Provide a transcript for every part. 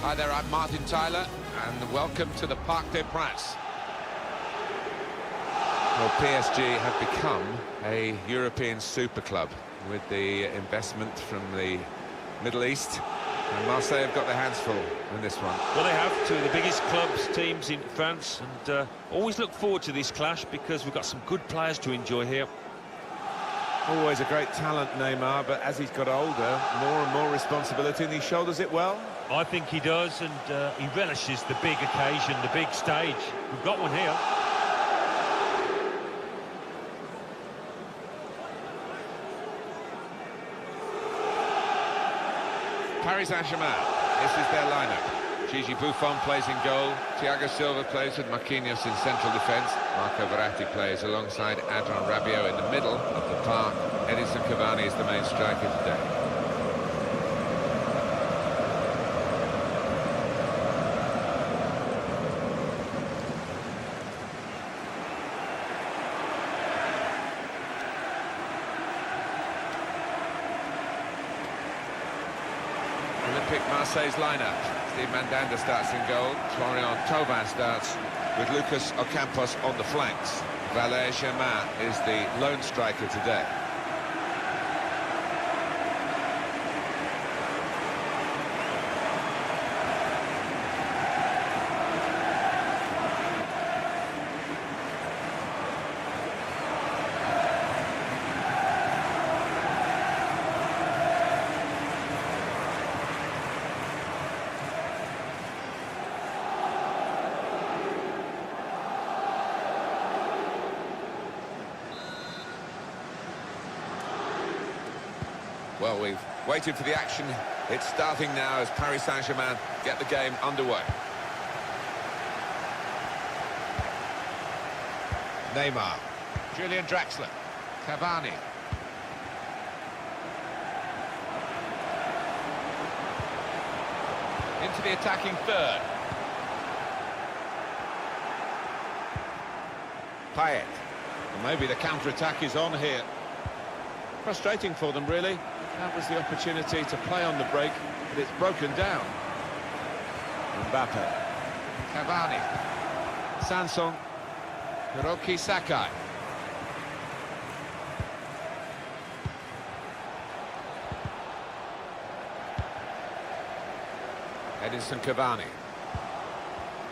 Hi there, I'm Martin Tyler, and welcome to the Parc des Princes. Well, PSG have become a European super club with the investment from the Middle East. And Marseille have got their hands full in this one. Well, they have two of the biggest clubs, teams in France, and always look forward to this clash because we've got some good players to enjoy here. Always a great talent, Neymar, but as he's got older, more and more responsibility, and he shoulders it well. I think he does, and he relishes the big occasion, the big stage. We've got one here. Paris Saint-Germain, this is their lineup. Gigi Buffon plays in goal, Thiago Silva plays with Marquinhos in central defence, Marco Verratti plays alongside Adrien Rabiot in the middle of the park. Edinson Cavani is the main striker today. Olympique Marseille's lineup. Steve Mandanda starts in goal. Florian Thauvin starts with Lucas Ocampos on the flanks. Valère Germain is the lone striker today. Well, we've waited for the action. It's starting now as Paris Saint-Germain get the game underway. Neymar, Julian Draxler, Cavani. Into the attacking third. Payet. Well, maybe the counter-attack is on here. Frustrating for them, really. That was the opportunity to play on the break, but it's broken down. Mbappe. Cavani. Sanson. Hiroki Sakai. Edinson Cavani.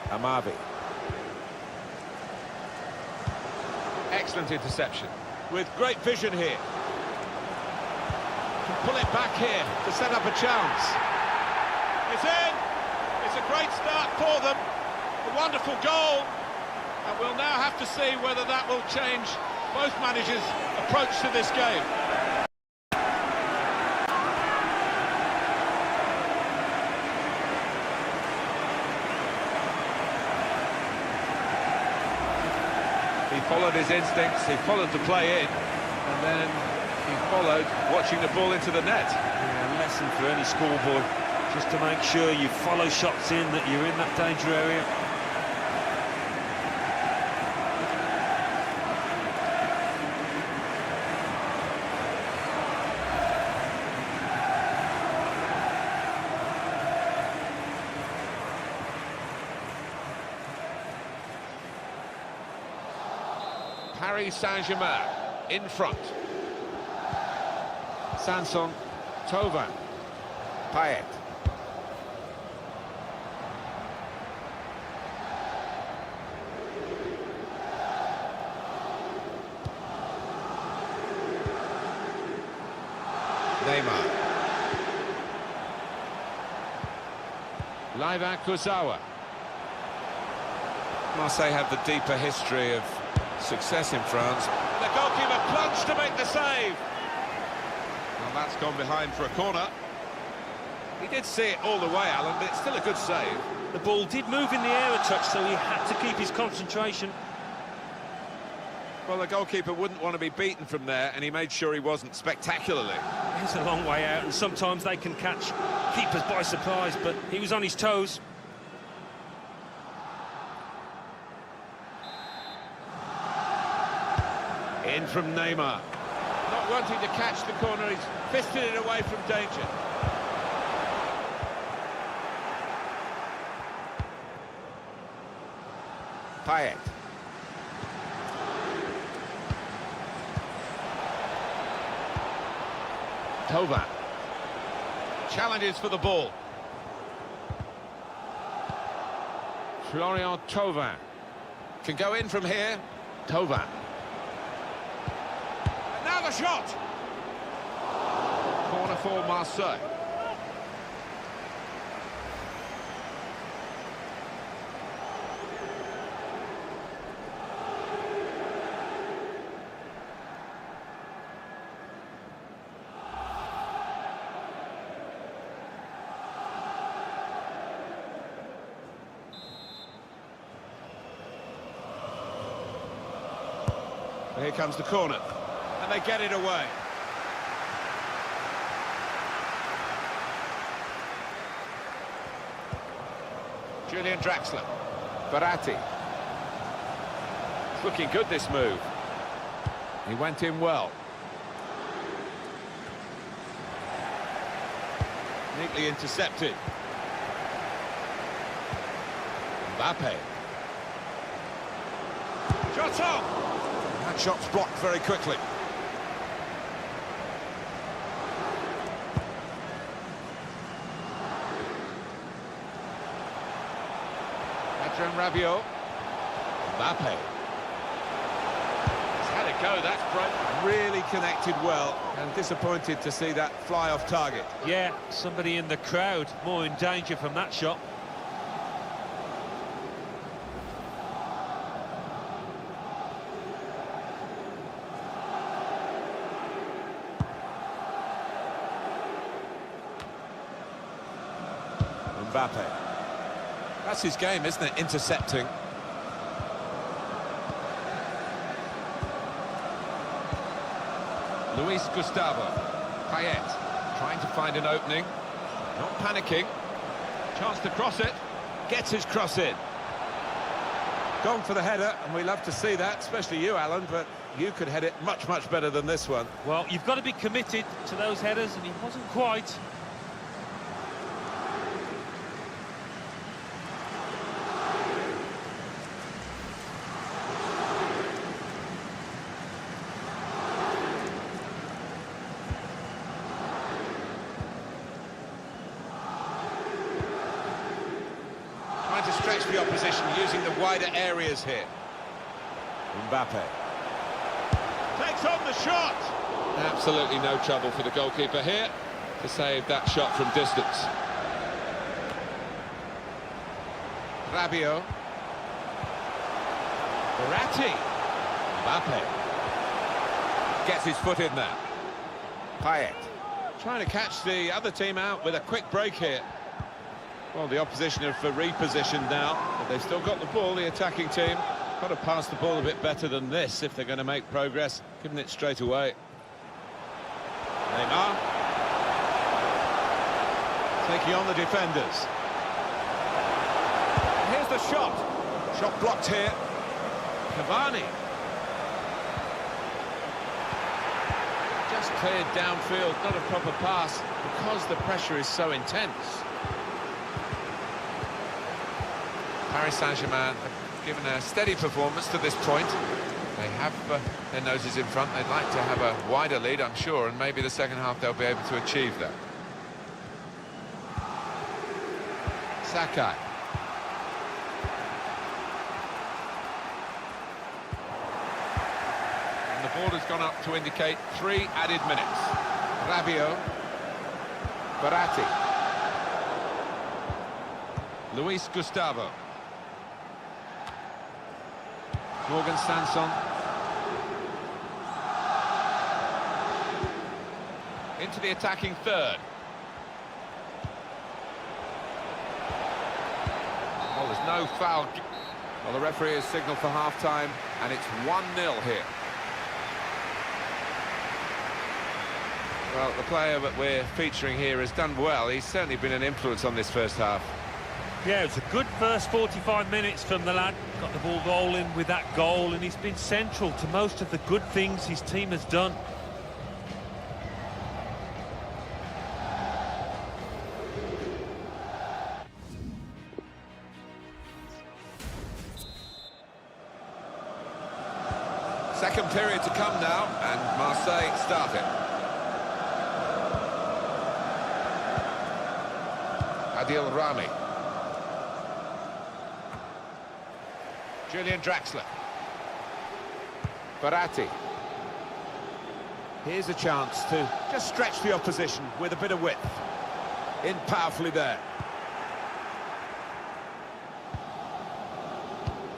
Amavi. Excellent interception. With great vision here. Pull it back here to set up a chance. It's in! It's a great start for them. A wonderful goal. And we'll now have to see whether that will change both managers' approach to this game. He followed his instincts, he followed the play in, and then he followed, watching the ball into the net. Yeah, a lesson for any schoolboy, just to make sure you follow shots in, that you're in that danger area. Paris Saint-Germain in front. Sanson, Thauvin, Payet. Neymar. Livan Kurzawa. Marseille have the deeper history of success in France. The goalkeeper plunged to make the save. Well, that's gone behind for a corner. He did see it all the way, Alan, but it's still a good save. The ball did move in the air a touch, so he had to keep his concentration. Well, the goalkeeper wouldn't want to be beaten from there, and he made sure he wasn't spectacularly. It's a long way out, and sometimes they can catch keepers by surprise, but he was on his toes. In from Neymar. Not wanting to catch the corner, he's fisted it away from danger. Payet. Tova. Challenges for the ball. Florian Thauvin can go in from here. Thauvin. And now the shot. Corner for Marseille. Here comes the corner, and they get it away. Julian Draxler. Verratti. It's looking good, this move. He went in well. Neatly intercepted. Mbappe. Shot on! That shot's blocked very quickly. Adrien Rabiot. Mbappe. He's had a go, that's great. Really connected well, and disappointed to see that fly off target. Yeah, somebody in the crowd more in danger from that shot. Mbappe. That's his game, isn't it? Intercepting. Luis Gustavo. Payet trying to find an opening. Not panicking. Chance to cross it. Gets his cross in. Gone for the header, and we love to see that, especially you, Alan, but you could head it much, much better than this one. Well, you've got to be committed to those headers, and he wasn't quite. To stretch the opposition using the wider areas here. Mbappe takes on the shot. Absolutely no trouble for the goalkeeper here to save that shot from distance. Rabiot. Verratti. Mbappe gets his foot in there. Payet trying to catch the other team out with a quick break here. Well, the opposition are for repositioned now, but they've still got the ball, the attacking team. Got to pass the ball a bit better than this if they're going to make progress, giving it straight away. Neymar. Taking on the defenders. Here's the shot. Shot blocked here. Cavani. Just cleared downfield, not a proper pass, because the pressure is so intense. Paris Saint-Germain have given a steady performance to this point. They have their noses in front. They'd like to have a wider lead, I'm sure, and maybe the second half they'll be able to achieve that. Sakai. And the ball has gone up to indicate 3 added minutes. Rabiot. Verratti. Luis Gustavo. Morgan Sanson. Into the attacking third. Well, there's no foul. Well, the referee has signalled for half-time, and it's 1-0 here. Well, the player that we're featuring here has done well. He's certainly been an influence on this first half. Yeah, it's a good first 45 minutes from the lad. Got the ball rolling with that goal, and he's been central to most of the good things his team has done. Second period to come now, and Marseille start it. Adil Rami. Julian Draxler. Verratti. Here's a chance to just stretch the opposition with a bit of width. In powerfully there.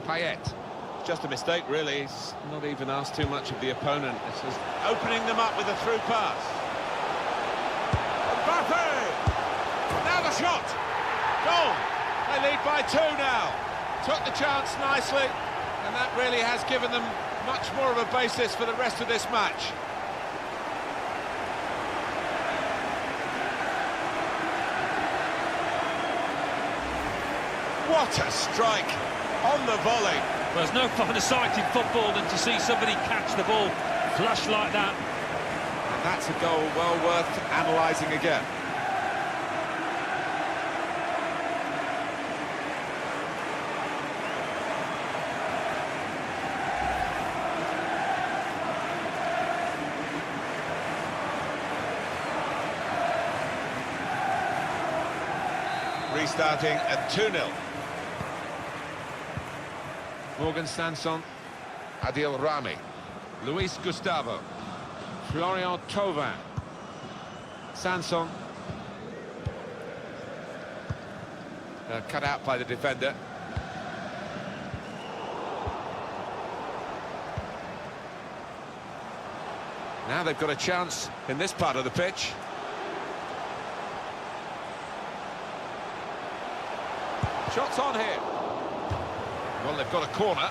Payet. Just a mistake, really. He's not even asked too much of the opponent. It's just opening them up with a through pass. Mbappe! Now the shot! Goal! They lead by 2 now. Took the chance nicely, and that really has given them much more of a basis for the rest of this match. What a strike on the volley. Well, there's no finer sight in football than to see somebody catch the ball flush like that. And that's a goal well worth analysing again. Restarting at 2-0. Morgan Sanson, Adil Rami, Luis Gustavo, Florian Thauvin, Sanson, cut out by the defender. Now they've got a chance in this part of the pitch. Shots on here. Well, they've got a corner.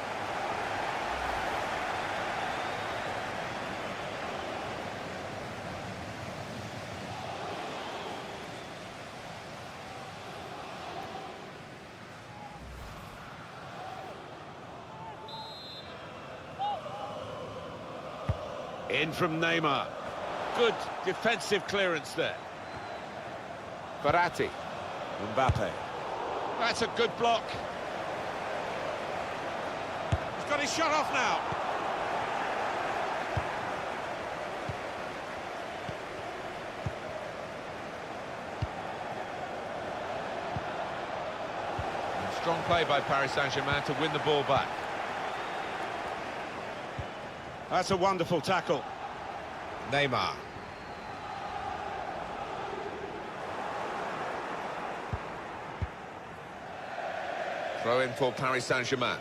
In from Neymar. Good defensive clearance there. Verratti. Mbappe. That's a good block. He's got his shot off now. Strong play by Paris Saint-Germain to win the ball back. That's a wonderful tackle. Neymar. Throw in for Paris Saint-Germain.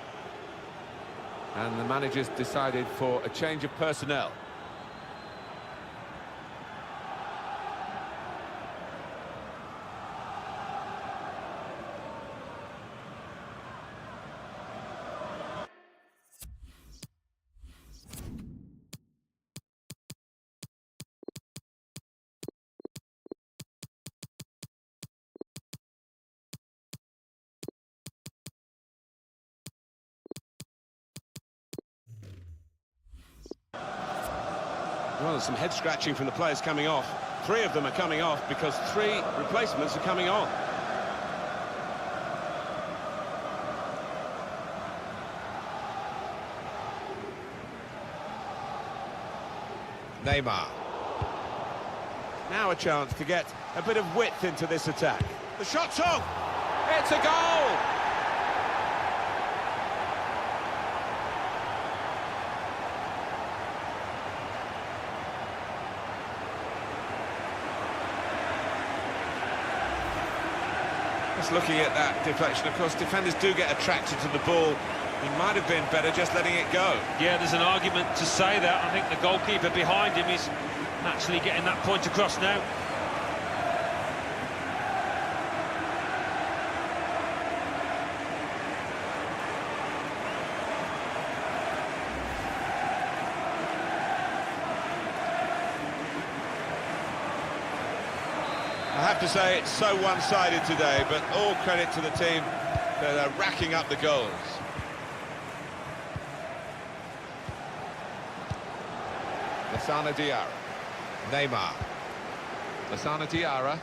And the manager's decided for a change of personnel. Well, there's some head scratching from the players coming off. 3 of them are coming off because 3 replacements are coming on. Neymar. Now a chance to get a bit of width into this attack. The shot's on! It's a goal! Just looking at that deflection, of course, defenders do get attracted to the ball. He might have been better just letting it go. Yeah, there's an argument to say that. I think the goalkeeper behind him is naturally getting that point across now. I have to say it's so one-sided today, but all credit to the team that are racking up the goals. Lassana Diarra. Neymar. Lassana Diarra.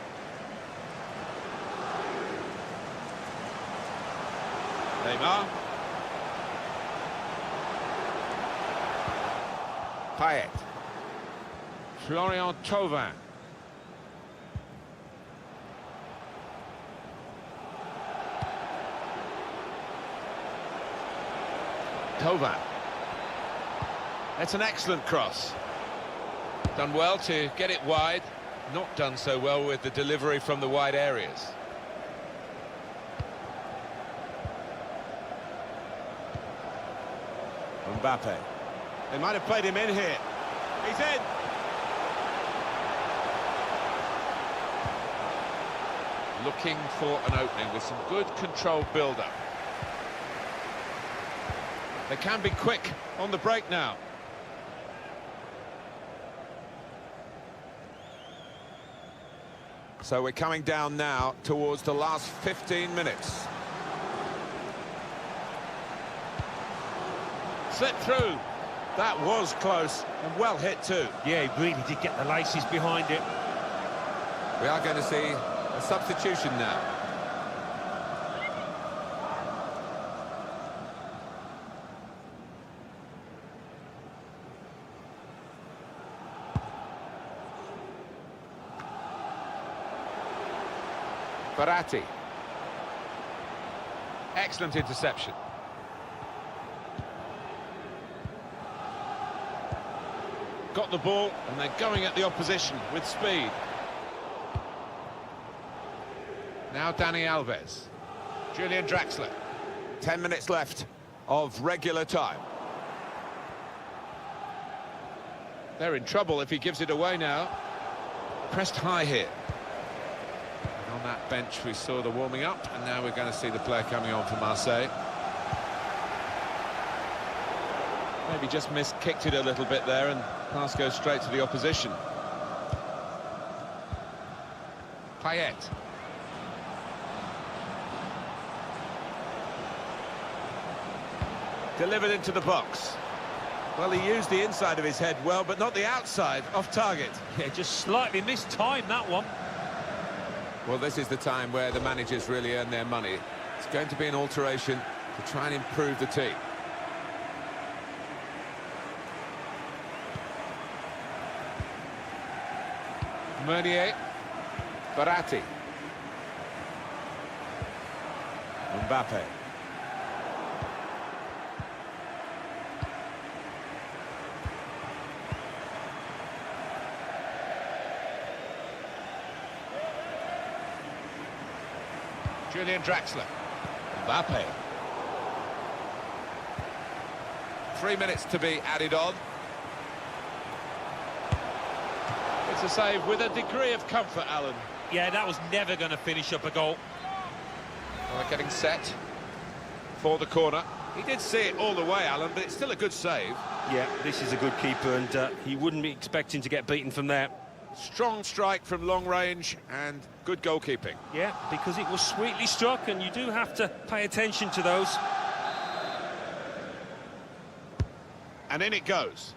Neymar. Payet. Florian Thauvin. Thauvin. That's an excellent cross. Done well to get it wide. Not done so well with the delivery from the wide areas. Mbappe. They might have played him in here. He's in. Looking for an opening with some good controlled build-up. They can be quick on the break now. So we're coming down now towards the last 15 minutes. Slipped through. That was close and well hit too. Yeah, he really did get the laces behind it. We are going to see a substitution now. Verratti. Excellent interception. Got the ball and they're going at the opposition with speed. Now Dani Alves. Julian Draxler. 10 minutes left of regular time. They're in trouble if he gives it away now. Pressed high here. And on that bench we saw the warming up, and now we're going to see the player coming on for Marseille. Maybe just kicked it a little bit there, and pass goes straight to the opposition. Payet. Delivered into the box. Well, he used the inside of his head well, but not the outside, off target. Yeah, just slightly mistimed that one. Well, this is the time where the managers really earn their money. It's going to be an alteration to try and improve the team. Meunier. Verratti. Mbappe. Julian Draxler. Mbappe. 3 minutes to be added on. It's a save with a degree of comfort, Alan. Yeah, that was never going to finish up a goal. Well, they're getting set for the corner. He did see it all the way, Alan, but it's still a good save. Yeah, this is a good keeper, and he wouldn't be expecting to get beaten from there. Strong strike from long range and good goalkeeping. Yeah, because it was sweetly struck, and you do have to pay attention to those. And in it goes.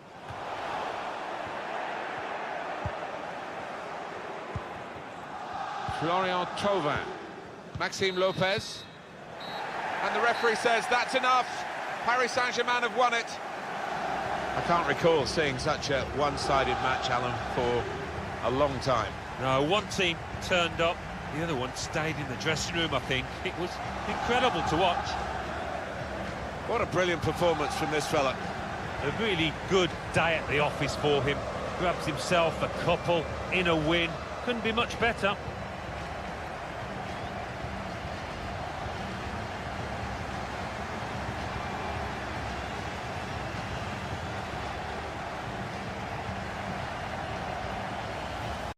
Florian Thauvin. Maxime Lopez. And the referee says that's enough. Paris Saint-Germain have won it. I can't recall seeing such a one-sided match, Alan, for a long time. No, one team turned up, the other one stayed in the dressing room, I think. It was incredible to watch. What a brilliant performance from this fella. A really good day at the office for him. Grabs himself a couple in a win. Couldn't be much better.